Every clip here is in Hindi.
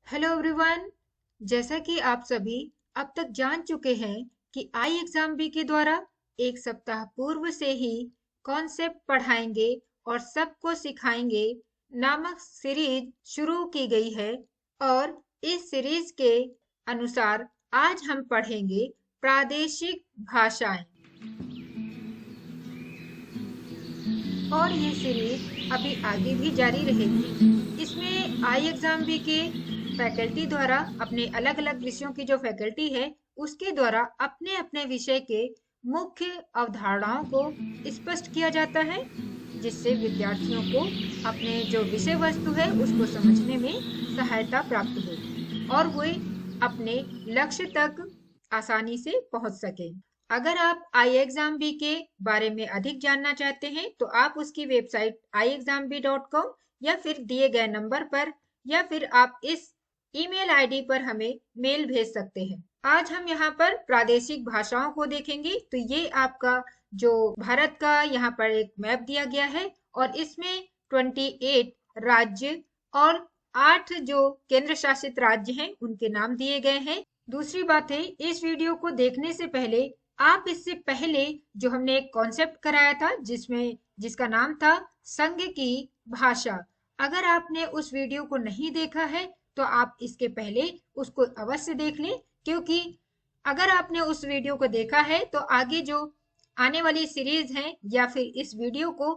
Hello everyone. जैसा कि आप सभी अब तक जान चुके हैं कि आई एग्जाम बी के द्वारा एक सप्ताह पूर्व से ही कॉन्सेप्ट पढ़ाएंगे और सबको सिखाएंगे नामक सीरीज शुरू की गई है। और इस सीरीज के अनुसार आज हम पढ़ेंगे प्रादेशिक भाषाएं। और ये सीरीज अभी आगे भी जारी रहेगी। इसमें आई एग्जाम बी के फैकल्टी द्वारा अपने अलग अलग विषयों की जो फैकल्टी है उसके द्वारा अपने अपने विषय के मुख्य अवधारणाओं को स्पष्ट किया जाता है, जिससे विद्यार्थियों को अपने जो विषय वस्तु है उसको समझने में सहायता प्राप्त हो और वे अपने लक्ष्य तक आसानी से पहुंच सके। अगर आप आई एग्जाम बी के बारे में अधिक जानना चाहते हैं तो आप उसकी वेबसाइट iexambee.com या फिर दिए गए नंबर पर या फिर आप इस ईमेल आईडी पर हमें मेल भेज सकते हैं। आज हम यहाँ पर प्रादेशिक भाषाओं को देखेंगे। तो ये आपका जो भारत का यहाँ पर एक मैप दिया गया है और इसमें 28 राज्य और 8 जो केंद्र शासित राज्य हैं उनके नाम दिए गए हैं। दूसरी बात है, इस वीडियो को देखने से पहले आप इससे पहले जो हमने एक कॉन्सेप्ट कराया था जिसका नाम था संघ की भाषा, अगर आपने उस वीडियो को नहीं देखा है तो आप इसके पहले उसको अवश्य देख लें, क्योंकि अगर आपने उस वीडियो को देखा है तो आगे जो आने वाली सीरीज है या फिर इस वीडियो को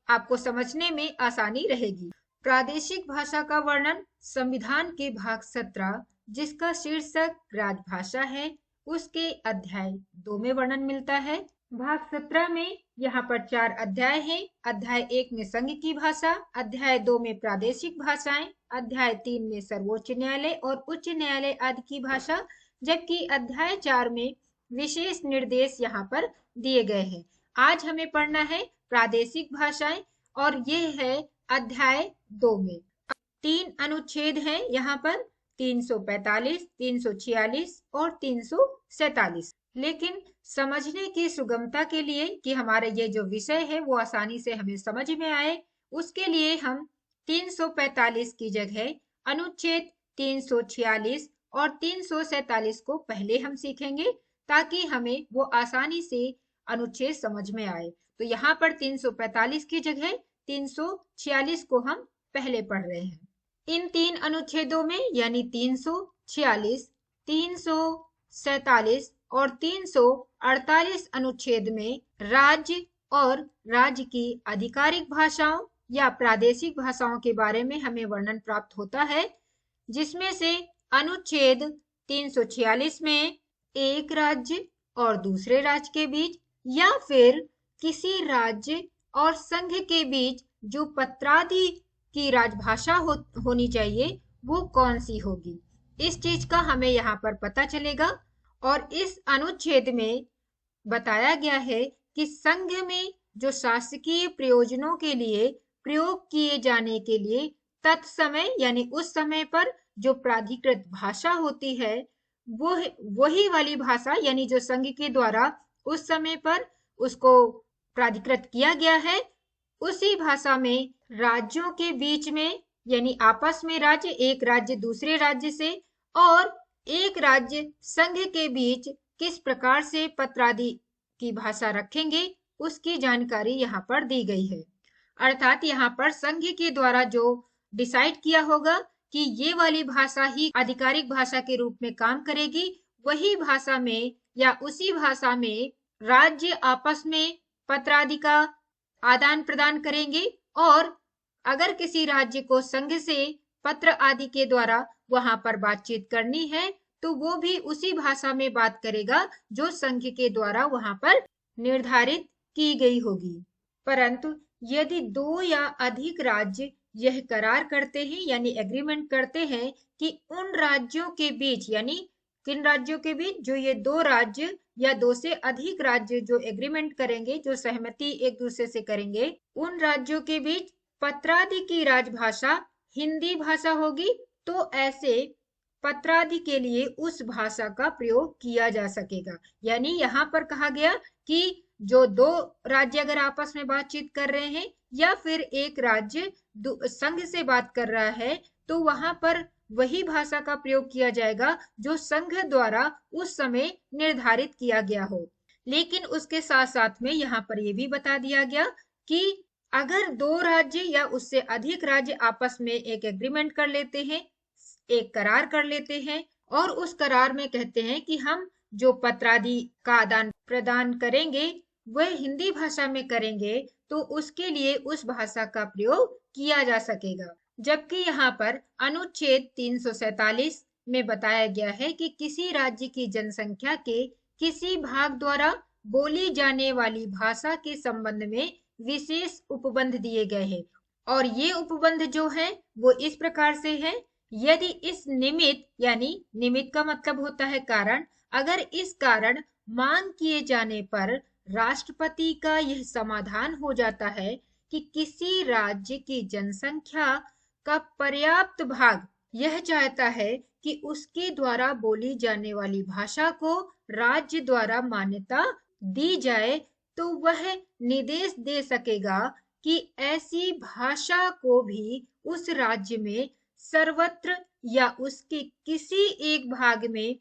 आपको समझने में आसानी रहेगी। प्रादेशिक भाषा का वर्णन संविधान के भाग 17 जिसका शीर्षक राजभाषा है उसके अध्याय 2 में वर्णन मिलता है। भाग 17 में यहाँ पर 4 अध्याय हैं। अध्याय 1 में संघ की भाषा, अध्याय 2 में प्रादेशिक भाषाएं, अध्याय 3 में सर्वोच्च न्यायालय और उच्च न्यायालय आदि की भाषा, जबकि अध्याय 4 में विशेष निर्देश यहाँ पर दिए गए हैं। आज हमें पढ़ना है प्रादेशिक भाषाएं और ये है अध्याय 2 में। 3 अनुच्छेद हैं यहाँ पर, 345, 346 और 347। लेकिन समझने की सुगमता के लिए कि हमारा ये जो विषय है वो आसानी से हमें समझ में आए, उसके लिए हम 345 की जगह अनुच्छेद 346 और 347 को पहले हम सीखेंगे ताकि हमें वो आसानी से अनुच्छेद समझ में आए। तो यहाँ पर 345 की जगह 346 को हम पहले पढ़ रहे हैं। इन 3 अनुच्छेदों में यानी 346, 347 और 348 अनुच्छेद में राज्य और राज्य की आधिकारिक भाषाओं या प्रादेशिक भाषाओं के बारे में हमें वर्णन प्राप्त होता है, जिसमें से अनुच्छेद 346 में एक राज्य और दूसरे राज्य के बीच या फिर किसी राज्य और संघ के बीच जो पत्रादि की राजभाषा होनी चाहिए वो कौन सी होगी, इस चीज का हमें यहाँ पर पता चलेगा। और इस अनुच्छेद में बताया गया है कि संघ में जो शासकीय प्रयोजनों के लिए प्रयोग किए जाने के लिए तत्समय यानी उस समय पर जो प्राधिकृत भाषा होती है वो वही वाली भाषा यानी जो संघ के द्वारा उस समय पर उसको प्राधिकृत किया गया है, उसी भाषा में राज्यों के बीच में यानी आपस में राज्य, एक राज्य दूसरे राज्य से और एक राज्य संघ के बीच किस प्रकार से पत्रादि की भाषा रखेंगे उसकी जानकारी यहाँ पर दी गई है। अर्थात यहाँ पर संघ के द्वारा जो डिसाइड किया होगा कि ये वाली भाषा ही आधिकारिक भाषा के रूप में काम करेगी, वही भाषा में या उसी भाषा में राज्य आपस में पत्रादि का आदान प्रदान करेंगे और अगर किसी राज्य को संघ से पत्र आदि के द्वारा वहां पर बातचीत करनी है तो वो भी उसी भाषा में बात करेगा जो संघ के द्वारा वहां पर निर्धारित की गई होगी। परंतु यदि 2 या अधिक राज्य यह करार करते हैं यानी एग्रीमेंट करते हैं कि उन राज्यों के बीच यानी किन राज्यों के बीच, जो ये 2 राज्य या 2 से अधिक राज्य जो एग्रीमेंट करेंगे, जो सहमति एक दूसरे से करेंगे, उन राज्यों के बीच पत्रादि की राजभाषा हिंदी भाषा होगी, तो ऐसे पत्रादि के लिए उस भाषा का प्रयोग किया जा सकेगा। यानी यहाँ पर कहा गया कि जो 2 राज्य अगर आपस में बातचीत कर रहे हैं या फिर एक राज्य संघ से बात कर रहा है तो वहां पर वही भाषा का प्रयोग किया जाएगा जो संघ द्वारा उस समय निर्धारित किया गया हो। लेकिन उसके साथ साथ में यहाँ पर यह भी बता दिया गया कि अगर दो राज्य या उससे अधिक राज्य आपस में एक एग्रीमेंट कर लेते हैं, एक करार कर लेते हैं और उस करार में कहते हैं कि हम जो पत्रादि का आदान प्रदान करेंगे वह हिंदी भाषा में करेंगे, तो उसके लिए उस भाषा का प्रयोग किया जा सकेगा। जबकि यहाँ पर अनुच्छेद 347 में बताया गया है कि किसी राज्य की जनसंख्या के किसी भाग द्वारा बोली जाने वाली भाषा के संबंध में विशेष उपबंध दिए गए हैं। और ये उपबंध जो है वो इस प्रकार से है, यदि इस निमित्त, यानी निमित्त का मतलब होता है कारण, अगर इस कारण मांग किए जाने पर राष्ट्रपति का यह समाधान हो जाता है कि किसी राज्य की जनसंख्या का पर्याप्त भाग यह चाहता है कि उसके द्वारा बोली जाने वाली भाषा को राज्य द्वारा मान्यता दी जाए, तो वह निर्देश दे सकेगा कि ऐसी भाषा को भी उस राज्य में सर्वत्र या उसके किसी एक भाग में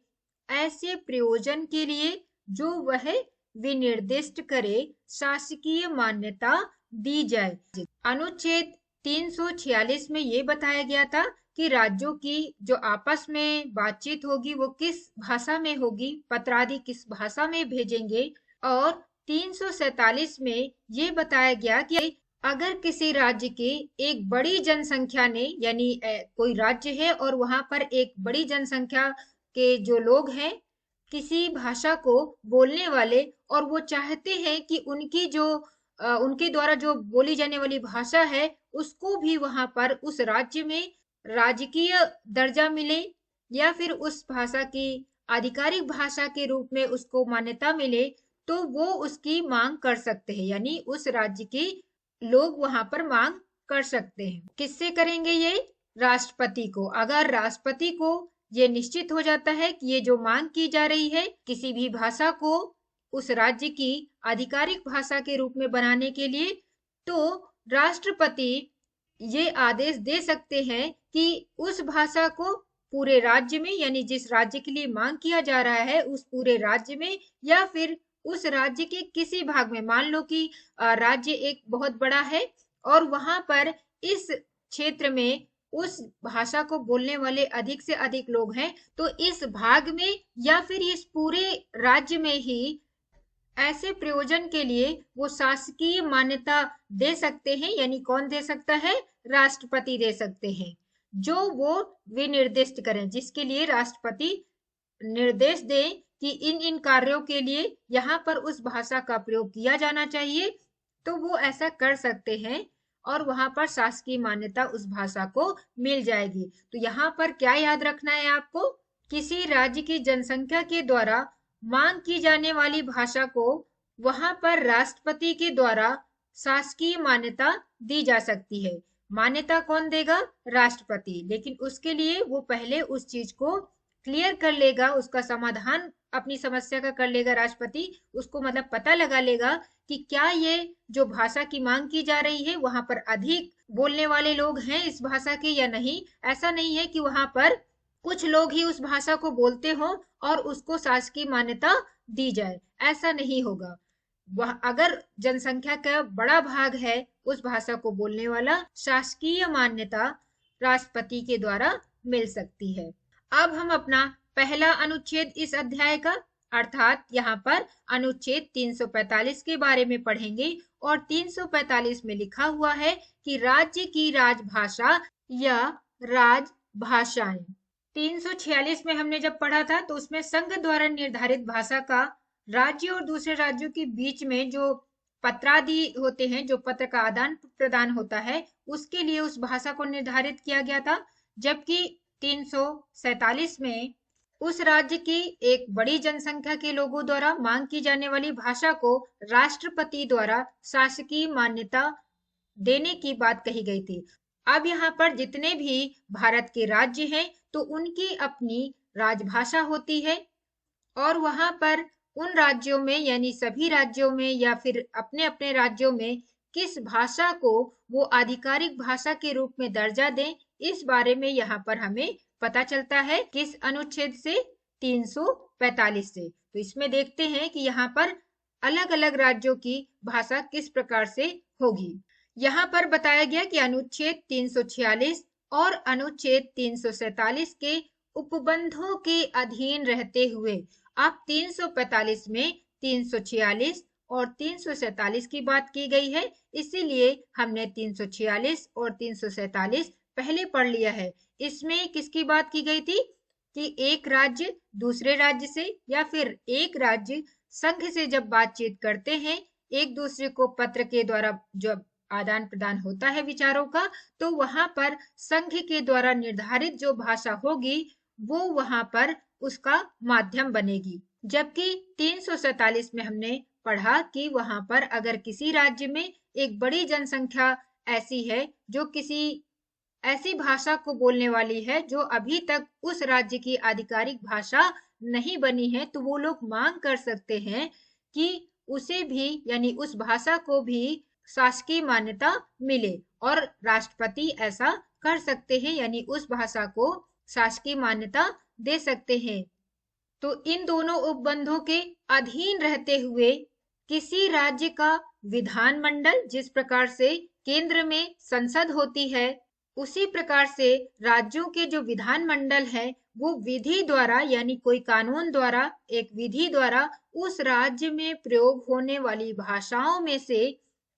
ऐसे प्रयोजन के लिए जो वह विनिर्दिष्ट करे शासकीय मान्यता दी जाए। अनुच्छेद 346 में ये बताया गया था कि राज्यों की जो आपस में बातचीत होगी वो किस भाषा में होगी, पत्रादि किस भाषा में भेजेंगे। और 347 में ये बताया गया कि अगर किसी राज्य की एक बड़ी जनसंख्या ने, यानी कोई राज्य है और वहां पर एक बड़ी जनसंख्या के जो लोग हैं किसी भाषा को बोलने वाले, और वो चाहते हैं कि उनकी जो उनके द्वारा जो बोली जाने वाली भाषा है उसको भी वहां पर उस राज्य में राजकीय दर्जा मिले या फिर उस भाषा की आधिकारिक भाषा के रूप में उसको मान्यता मिले, तो वो उसकी मांग कर सकते हैं, यानी उस राज्य के लोग वहां पर मांग कर सकते हैं। किससे करेंगे ये? राष्ट्रपति को। अगर राष्ट्रपति को ये निश्चित हो जाता है कि ये जो मांग की जा रही है किसी भी भाषा को उस राज्य की आधिकारिक भाषा के रूप में बनाने के लिए, तो राष्ट्रपति ये आदेश दे सकते हैं कि उस भाषा को पूरे राज्य में, यानी जिस राज्य के लिए मांग किया जा रहा है उस पूरे राज्य में या फिर उस राज्य के किसी भाग में, मान लो कि राज्य एक बहुत बड़ा है और वहां पर इस क्षेत्र में उस भाषा को बोलने वाले अधिक से अधिक लोग हैं, तो इस भाग में या फिर इस पूरे राज्य में ही ऐसे प्रयोजन के लिए वो शासकीय मान्यता दे सकते हैं। यानी कौन दे सकता है? राष्ट्रपति दे सकते हैं, जो वो विनिर्दिष्ट करें, जिसके लिए राष्ट्रपति निर्देश दें कि इन इन कार्यों के लिए यहाँ पर उस भाषा का प्रयोग किया जाना चाहिए, तो वो ऐसा कर सकते हैं और वहां पर शासकीय मान्यता उस भाषा को मिल जाएगी। तो यहाँ पर क्या याद रखना है आपको? किसी राज्य की जनसंख्या के द्वारा मांग की जाने वाली भाषा को वहां पर राष्ट्रपति के द्वारा शासकीय मान्यता दी जा सकती है। मान्यता कौन देगा? राष्ट्रपति। लेकिन उसके लिए वो पहले उस चीज को क्लियर कर लेगा, उसका समाधान अपनी समस्या का कर लेगा राष्ट्रपति, उसको मतलब पता लगा लेगा कि क्या ये जो भाषा की मांग की जा रही है वहां पर अधिक बोलने वाले लोग हैं इस भाषा के या नहीं। ऐसा नहीं है कि वहां पर कुछ लोग ही उस भाषा को बोलते हो और उसको शासकीय मान्यता दी जाए, ऐसा नहीं होगा। वह अगर जनसंख्या का बड़ा भाग है उस भाषा को बोलने वाला, शासकीय मान्यता राष्ट्रपति के द्वारा मिल सकती है। अब हम अपना पहला अनुच्छेद इस अध्याय का, अर्थात यहाँ पर अनुच्छेद 345 के बारे में पढ़ेंगे। और 345 में लिखा हुआ है कि राज्य की राजभाषा या राजभाषाएं। 346 में हमने जब पढ़ा था तो उसमें संघ द्वारा निर्धारित भाषा का राज्य और दूसरे राज्यों के बीच में जो पत्रादि होते हैं, जो पत्र का आदान प्रदान होता है, उसके लिए उस भाषा को निर्धारित किया गया था। जबकि 347 में उस राज्य की एक बड़ी जनसंख्या के लोगों द्वारा मांग की जाने वाली भाषा को राष्ट्रपति द्वारा शासकीय मान्यता देने की बात कही गई थी। अब यहाँ पर जितने भी भारत के राज्य हैं तो उनकी अपनी राजभाषा होती है और वहां पर उन राज्यों में, यानी सभी राज्यों में या फिर अपने अपने राज्यों में किस भाषा को वो आधिकारिक भाषा के रूप में दर्जा दें, इस बारे में यहाँ पर हमें पता चलता है किस अनुच्छेद से? 345 से। तो इसमें देखते हैं कि यहाँ पर अलग अलग राज्यों की भाषा किस प्रकार से होगी। यहाँ पर बताया गया कि अनुच्छेद 346 और अनुच्छेद 347 के उपबंधों के अधीन रहते हुए अब 345 में 346 और 347 की बात की गई है, इसीलिए हमने 346 और 347 पहले पढ़ लिया है। इसमें किसकी बात की गई थी कि एक राज्य दूसरे राज्य से या फिर एक राज्य संघ से जब बातचीत करते हैं, एक दूसरे को पत्र के द्वारा जब आदान प्रदान होता है विचारों का, तो वहां पर संघ के द्वारा निर्धारित जो भाषा होगी वो वहां पर उसका माध्यम बनेगी। जबकि 347 में हमने पढ़ा कि वहां पर अगर किसी राज्य में एक बड़ी जनसंख्या ऐसी है जो किसी ऐसी भाषा को बोलने वाली है जो अभी तक उस राज्य की आधिकारिक भाषा नहीं बनी है, तो वो लोग मांग कर सकते हैं कि उसे भी यानी उस भाषा को भी शासकीय मान्यता मिले और राष्ट्रपति ऐसा कर सकते हैं, यानी उस भाषा को शासकीय मान्यता दे सकते हैं। तो इन दोनों उपबंधों के अधीन रहते हुए किसी राज्य का विधानमंडल, जिस प्रकार से केंद्र में संसद होती है, उसी प्रकार से राज्यों के जो विधानमंडल है वो विधि द्वारा यानी कोई कानून द्वारा, एक विधि द्वारा उस राज्य में प्रयोग होने वाली भाषाओं में से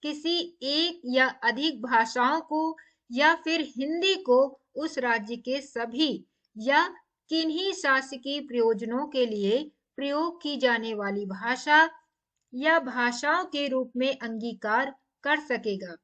किसी एक या अधिक भाषाओं को या फिर हिंदी को उस राज्य के सभी या किन्हीं शासकीय प्रयोजनों के लिए प्रयोग की जाने वाली भाषा या भाषाओं के रूप में अंगीकार कर सकेगा।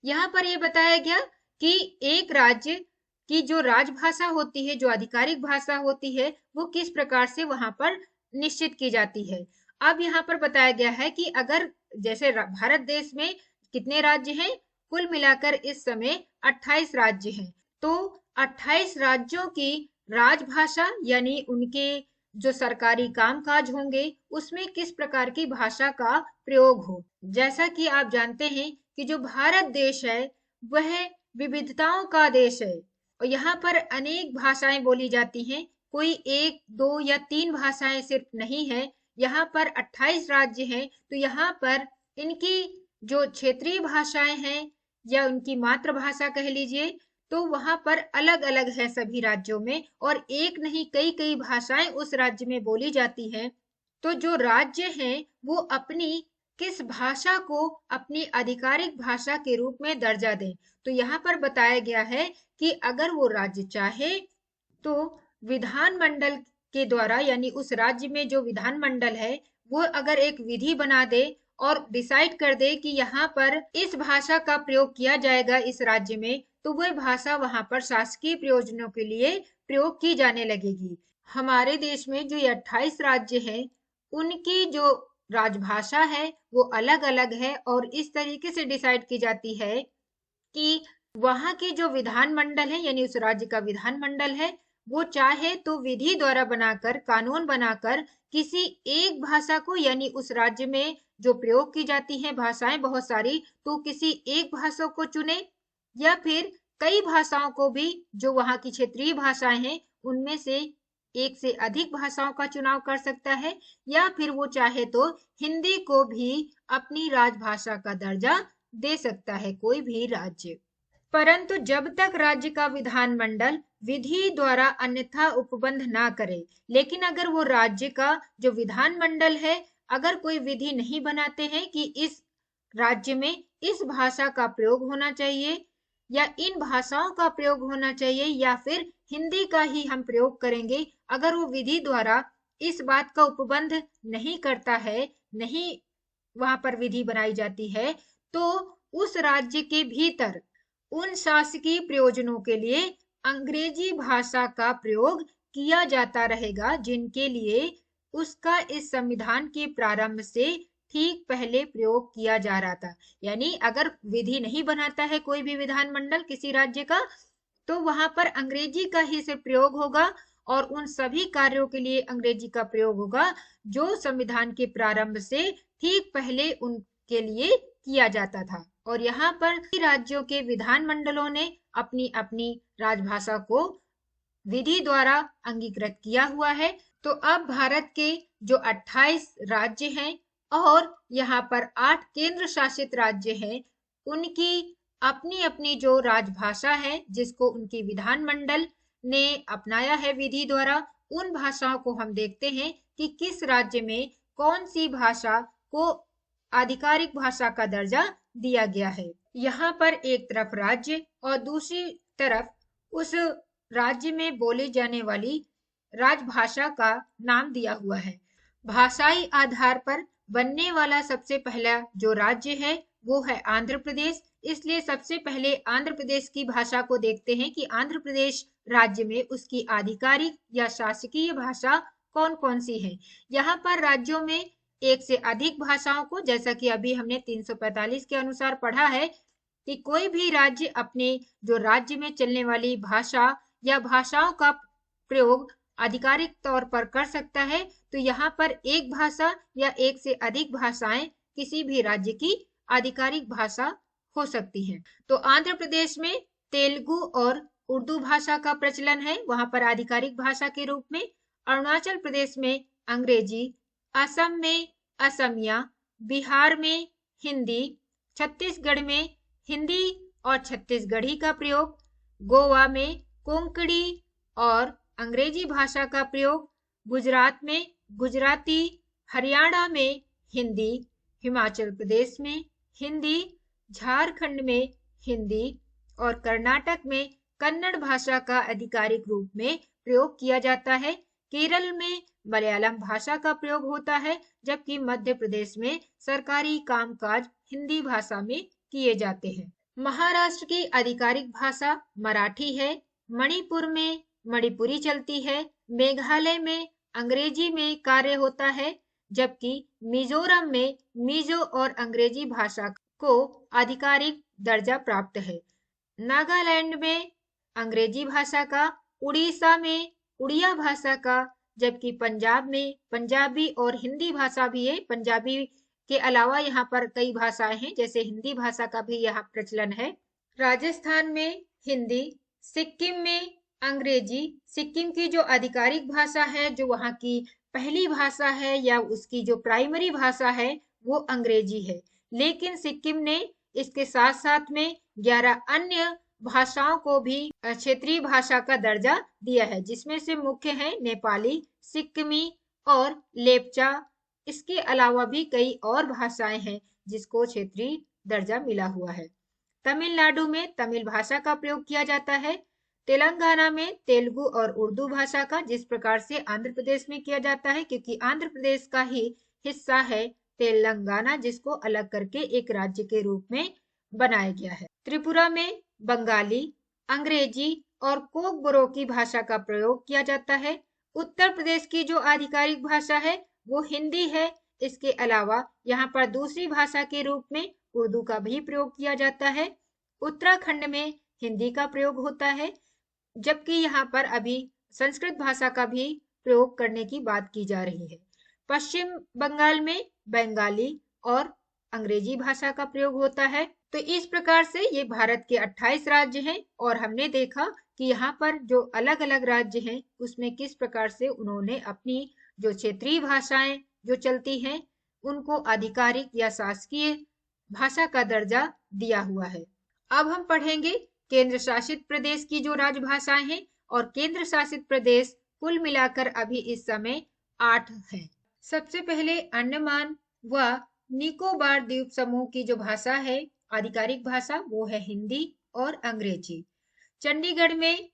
यहाँ पर यह बताया गया कि एक राज्य की जो राजभाषा होती है, जो आधिकारिक भाषा होती है, वो किस प्रकार से वहां पर निश्चित की जाती है। अब यहाँ पर बताया गया है कि अगर जैसे भारत देश में कितने राज्य हैं? कुल मिलाकर इस समय 28 राज्य हैं। तो 28 राज्यों की राजभाषा यानी उनके जो सरकारी कामकाज होंगे उसमें किस प्रकार की भाषा का प्रयोग हो। जैसा कि आप जानते हैं कि जो भारत देश है वह विविधताओं का देश है और यहाँ पर अनेक भाषाएं बोली जाती हैं। कोई एक, दो या तीन भाषाएं सिर्फ नहीं है, यहाँ पर 28 राज्य हैं। तो यहाँ पर इनकी जो क्षेत्रीय भाषाएं हैं या उनकी मातृभाषा कह लीजिए, तो वहां पर अलग अलग है सभी राज्यों में और एक नहीं कई कई भाषाएं उस राज्य में बोली जाती हैं। तो जो राज्य हैं वो अपनी किस भाषा को अपनी आधिकारिक भाषा के रूप में दर्जा दें। तो यहाँ पर बताया गया है कि अगर वो राज्य चाहे तो विधानमंडल के द्वारा यानी उस राज्य में जो विधानमंडल है वो अगर एक विधि बना दे और डिसाइड कर दे कि यहाँ पर इस भाषा का प्रयोग किया जाएगा इस राज्य में, तो वह भाषा वहां पर शासकीय प्रयोजनों के लिए प्रयोग की जाने लगेगी। हमारे देश में जो 28 राज्य हैं उनकी जो राजभाषा है वो अलग अलग है और इस तरीके से डिसाइड की जाती है कि वहां की जो विधानमंडल है यानी उस राज्य का विधानमंडल है वो चाहे तो विधि द्वारा बनाकर, कानून बनाकर किसी एक भाषा को यानी उस राज्य में जो प्रयोग की जाती हैं भाषाएं बहुत सारी, तो किसी एक भाषा को चुने या फिर कई भाषाओं को भी जो वहां की क्षेत्रीय भाषाएं हैं उनमें से एक से अधिक भाषाओं का चुनाव कर सकता है या फिर वो चाहे तो हिंदी को भी अपनी राजभाषा का दर्जा दे सकता है कोई भी राज्य। परंतु जब तक राज्य का विधानमंडल विधि द्वारा अन्यथा उपबंध ना करे, लेकिन अगर वो राज्य का जो विधानमंडल है अगर कोई विधि नहीं बनाते हैं कि इस राज्य में इस भाषा का प्रयोग होना चाहिए या इन भाषाओं का प्रयोग होना चाहिए या फिर हिंदी का ही हम प्रयोग करेंगे, अगर वो विधि द्वारा इस बात का उपबंध नहीं करता है, नहीं वहां पर विधि बनाई जाती है, तो उस राज्य के भीतर उन शासकीय प्रयोजनों के लिए अंग्रेजी भाषा का प्रयोग किया जाता रहेगा जिनके लिए उसका इस संविधान के प्रारंभ से ठीक पहले प्रयोग किया जा रहा था। यानी अगर विधि नहीं बनाता है कोई भी विधानमंडल किसी राज्य का, तो वहां पर अंग्रेजी का ही सिर्फ प्रयोग होगा और उन सभी कार्यों के लिए अंग्रेजी का प्रयोग होगा जो संविधान के प्रारंभ से ठीक पहले उनके लिए किया जाता था। और यहाँ पर राज्यों के विधानमंडलों ने अपनी अपनी राजभाषा को विधि द्वारा अंगीकृत किया हुआ है। तो अब भारत के जो 28 राज्य हैं और यहाँ पर 8 केंद्र शासित राज्य हैं, उनकी अपनी अपनी जो राजभाषा है जिसको उनकी विधानमंडल ने अपनाया है विधि द्वारा, उन भाषाओं को हम देखते हैं कि किस राज्य में कौन सी भाषा को आधिकारिक भाषा का दर्जा दिया गया है। यहाँ पर एक तरफ राज्य और दूसरी तरफ उस राज्य में बोली जाने वाली राजभाषा का नाम दिया हुआ है। भाषाई आधार पर बनने वाला सबसे पहला जो राज्य है वो है आंध्र प्रदेश। इसलिए सबसे पहले आंध्र प्रदेश की भाषा को देखते हैं कि आंध्र प्रदेश राज्य में उसकी आधिकारिक या शासकीय भाषा कौन कौन सी है। यहाँ पर राज्यों में एक से अधिक भाषाओं को, जैसा कि अभी हमने 345 के अनुसार पढ़ा है कि कोई भी राज्य अपने जो राज्य में चलने वाली भाषा या भाषाओं का प्रयोग आधिकारिक तौर पर कर सकता है। तो यहाँ पर एक भाषा या एक से अधिक भाषाएं किसी भी राज्य की आधिकारिक भाषा हो सकती हैं। तो आंध्र प्रदेश में तेलुगु और उर्दू भाषा का प्रचलन है, वहां पर आधिकारिक भाषा के रूप में। अरुणाचल प्रदेश में अंग्रेजी, असम में असमिया, बिहार में हिंदी, छत्तीसगढ़ में हिंदी और छत्तीसगढ़ी का प्रयोग, गोवा में कोंकणी और अंग्रेजी भाषा का प्रयोग, गुजरात में गुजराती, हरियाणा में हिंदी, हिमाचल प्रदेश में हिंदी, झारखंड में हिंदी और कर्नाटक में कन्नड़ भाषा का आधिकारिक रूप में प्रयोग किया जाता है। केरल में मलयालम भाषा का प्रयोग होता है, जबकि मध्य प्रदेश में सरकारी कामकाज हिंदी भाषा में किए जाते हैं। महाराष्ट्र की आधिकारिक भाषा मराठी है, मणिपुर में मणिपुरी चलती है, मेघालय में अंग्रेजी में कार्य होता है, जबकि मिजोरम में मिजो और अंग्रेजी भाषा को आधिकारिक दर्जा प्राप्त है। नागालैंड में अंग्रेजी भाषा का, उड़ीसा में उड़िया भाषा का, जबकि पंजाब में पंजाबी और हिंदी भाषा भी है। पंजाबी के अलावा यहाँ पर कई भाषाएं हैं, जैसे हिंदी भाषा का भी यहाँ प्रचलन है। राजस्थान में हिंदी, सिक्किम में अंग्रेजी, सिक्किम की जो आधिकारिक भाषा है, जो वहाँ की पहली भाषा है या उसकी जो प्राइमरी भाषा है, वो अंग्रेजी है। लेकिन सिक्किम ने इसके साथ साथ में 11 अन्य भाषाओं को भी क्षेत्रीय भाषा का दर्जा दिया है, जिसमें से मुख्य है नेपाली, सिक्किमी और लेपचा। इसके अलावा भी कई और भाषाएं हैं जिसको क्षेत्रीय दर्जा मिला हुआ है। तमिलनाडु में तमिल भाषा का प्रयोग किया जाता है। तेलंगाना में तेलुगु और उर्दू भाषा का, जिस प्रकार से आंध्र प्रदेश में किया जाता है, क्योंकि आंध्र प्रदेश का ही हिस्सा है तेलंगाना, जिसको अलग करके एक राज्य के रूप में बनाया गया है। त्रिपुरा में बंगाली, अंग्रेजी और कोकबोरो की भाषा का प्रयोग किया जाता है। उत्तर प्रदेश की जो आधिकारिक भाषा है वो हिंदी है। इसके अलावा यहाँ पर दूसरी भाषा के रूप में उर्दू का भी प्रयोग किया जाता है। उत्तराखंड में हिंदी का प्रयोग होता है, जबकि यहाँ पर अभी संस्कृत भाषा का भी प्रयोग करने की बात की जा रही है। पश्चिम बंगाल में बंगाली और अंग्रेजी भाषा का प्रयोग होता है। तो इस प्रकार से ये भारत के 28 राज्य हैं और हमने देखा कि यहाँ पर जो अलग अलग राज्य हैं उसमें किस प्रकार से उन्होंने अपनी जो क्षेत्रीय भाषाएं जो चलती हैं उनको आधिकारिक या शासकीय भाषा का दर्जा दिया हुआ है। अब हम पढ़ेंगे केंद्र शासित प्रदेश की जो राजभाषाएं हैं, और केंद्र शासित प्रदेश कुल मिलाकर अभी इस समय 8 हैं। सबसे पहले अंडमान व निकोबार द्वीप समूह की जो भाषा है, आधिकारिक भाषा, वो है हिंदी और अंग्रेजी। चंडीगढ़ में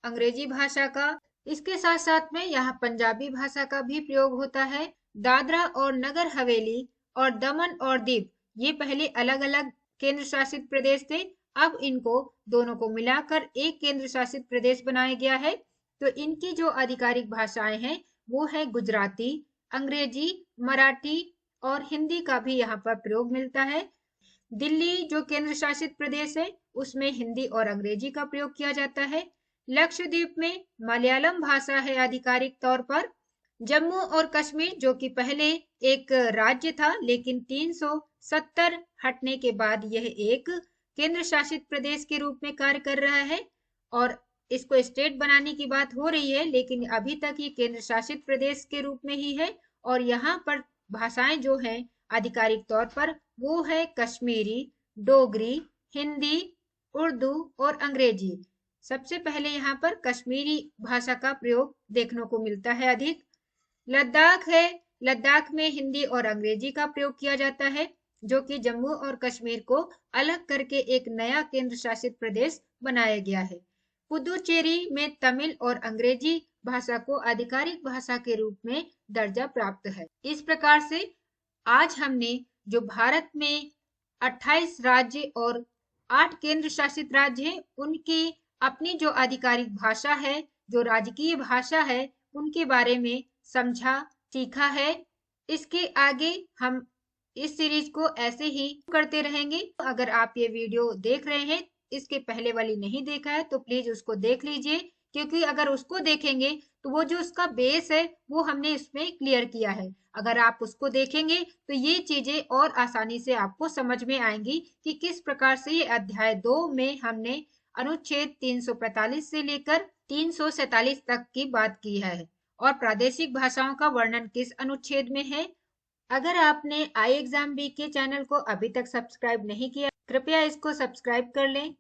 अंग्रेजी भाषा का, इसके साथ साथ में यहाँ पंजाबी भाषा का भी प्रयोग होता है। दादरा और नगर हवेली और दमन और दीव ये पहले अलग अलग केंद्र शासित प्रदेश थे, अब इनको दोनों को मिलाकर एक केंद्र शासित प्रदेश बनाया गया है। तो इनकी जो आधिकारिक भाषाएं हैं वो है गुजराती, अंग्रेजी, मराठी और हिंदी का भी यहाँ पर प्रयोग मिलता है। दिल्ली जो केंद्र शासित प्रदेश है उसमें हिंदी और अंग्रेजी का प्रयोग किया जाता है। लक्षद्वीप में मलयालम भाषा है आधिकारिक तौर पर। जम्मू और कश्मीर जो कि पहले एक राज्य था, लेकिन 370 हटने के बाद यह एक केंद्र शासित प्रदेश के रूप में कार्य कर रहा है। और इसको स्टेट बनाने की बात हो रही है, लेकिन अभी तक ये केंद्र शासित प्रदेश के रूप में ही है। और यहाँ पर भाषाएं जो हैं आधिकारिक तौर पर वो है कश्मीरी, डोगरी, हिंदी, उर्दू और अंग्रेजी। सबसे पहले यहाँ पर कश्मीरी भाषा का प्रयोग देखने को मिलता है अधिक। लद्दाख है, लद्दाख में हिंदी और अंग्रेजी का प्रयोग किया जाता है, जो कि जम्मू और कश्मीर को अलग करके एक नया केंद्र शासित प्रदेश बनाया गया है। पुदुचेरी में तमिल और अंग्रेजी भाषा को आधिकारिक भाषा के रूप में दर्जा प्राप्त है। इस प्रकार से आज हमने जो भारत में 28 राज्य और 8 केंद्र शासित राज्य हैं, उनकी अपनी जो आधिकारिक भाषा है, जो राजकीय भाषा है, उनके बारे में समझा, सीखा है। इसके आगे हम इस सीरीज को ऐसे ही करते रहेंगे। अगर आप ये वीडियो देख रहे हैं, इसके पहले वाली नहीं देखा है, तो प्लीज उसको देख लीजिए, क्योंकि अगर उसको देखेंगे तो वो जो उसका बेस है वो हमने इसमें क्लियर किया है। अगर आप उसको देखेंगे तो ये चीजें और आसानी से आपको समझ में आएंगी कि किस प्रकार से ये अध्याय 2 में हमने अनुच्छेद 345 से लेकर 347 तक की बात की है और प्रादेशिक भाषाओं का वर्णन किस अनुच्छेद में है। अगर आपने आई एग्जाम बी के चैनल को अभी तक सब्सक्राइब नहीं किया, कृपया इसको सब्सक्राइब कर लें